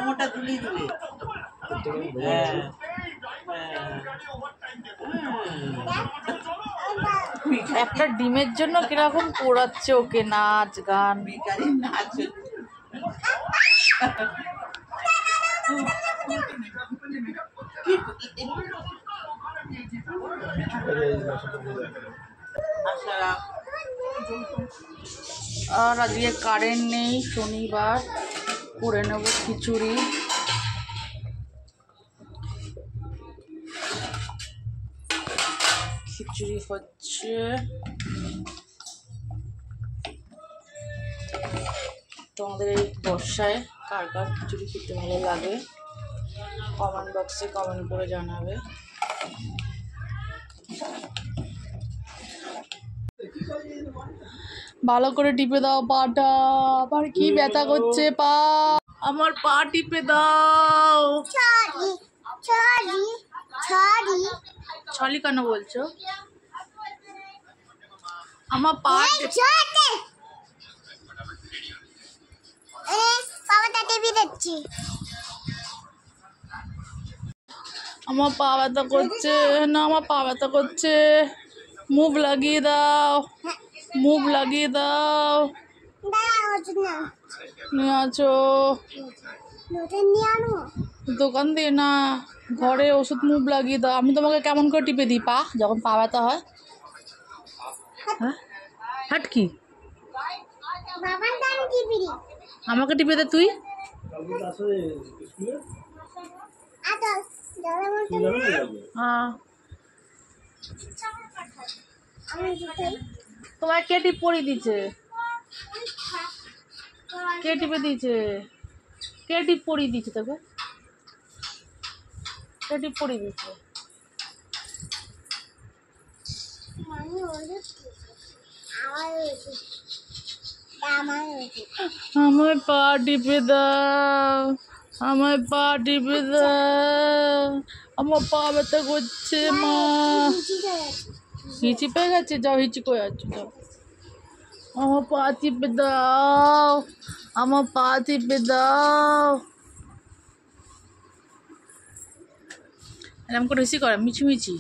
মোটা তুলি দিবে। একটা ডিমের জন্য কিরকম পোড়াচ্ছে ওকে, নাচ গান। নাচ আর আজকে কারেন্ট নেই, শনিবার, করে নেব খিচুড়ি। খিচুড়ি হচ্ছে, তোমাদের এই বর্ষায় কার কার খিচুড়ি খেতে ভালো লাগে কমেন্ট বক্সে কমেন্ট করে জানাবে। ভালো করে টিপে দাও পাটা, আমার কি ব্যথা করছে পা, আমার পা টিপে দাও। ছলি কেন বলছো? আমার পা আমার পা ব্যথা করছে না, আমার পা ব্যথা করছে। মুভ লাগিয়ে দাও, মুভ লাগিয়ে দাও। নিয়ে আছো দোকান দিয়ে না, ঘরে ওষুধ মুভ লাগিয়ে দাও। আমি তোমাকে কেমন করে টিপে দিই পা যখন পা ব্যথা হয়? হ্যাঁ হাট কি আমাকে টিপে দে তুই। হ্যাঁ তোমার কে টিপ পরিয়ে দিচ্ছে? কে টিপে দিয়েছে? কে টিপ পরিয়ে দিয়েছে তোকে? কে টিপ পরিয়ে দিয়েছে? আমার পা টিপে দাও, আমার পা টিপে দাও, আমার পা ব্যথা করছে মা। হিচি পেয়ে গেছে, যাও হিচি করে যাচ্ছ, যাও। আমার পা টিপে দাও, আমার পা টিপে দাও। এরকম করে বেশি করে মিছিমিছি।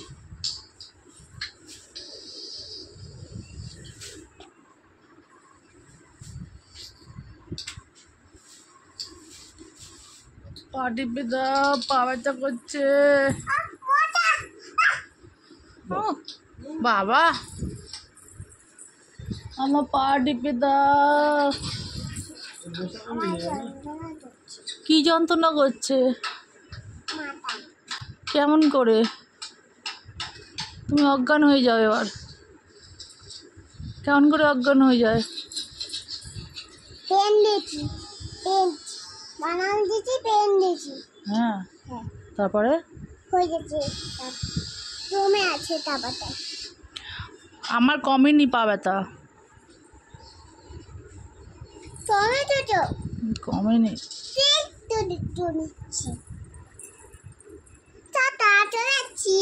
পা টিপে দাও, পা ব্যথা করছে। বাবা আমার পা টিপে দাও। কি যন্ত্রণা করছে? কেমন করে? তুমি অজ্ঞান হয়ে যাও এবার। কেমন করে অজ্ঞান হয়ে যায়? পেন দিয়েছি, পেন বানান দিয়েছি, পেন দিয়েছি। হ্যাঁ তারপরে হয়ে গেছে, রুমে আছে তারপরে। আমার কমেনি পা ব্যথা, টমেটো কমেনি। তো নিচ্ছি, টাটা চলে যাচ্ছি।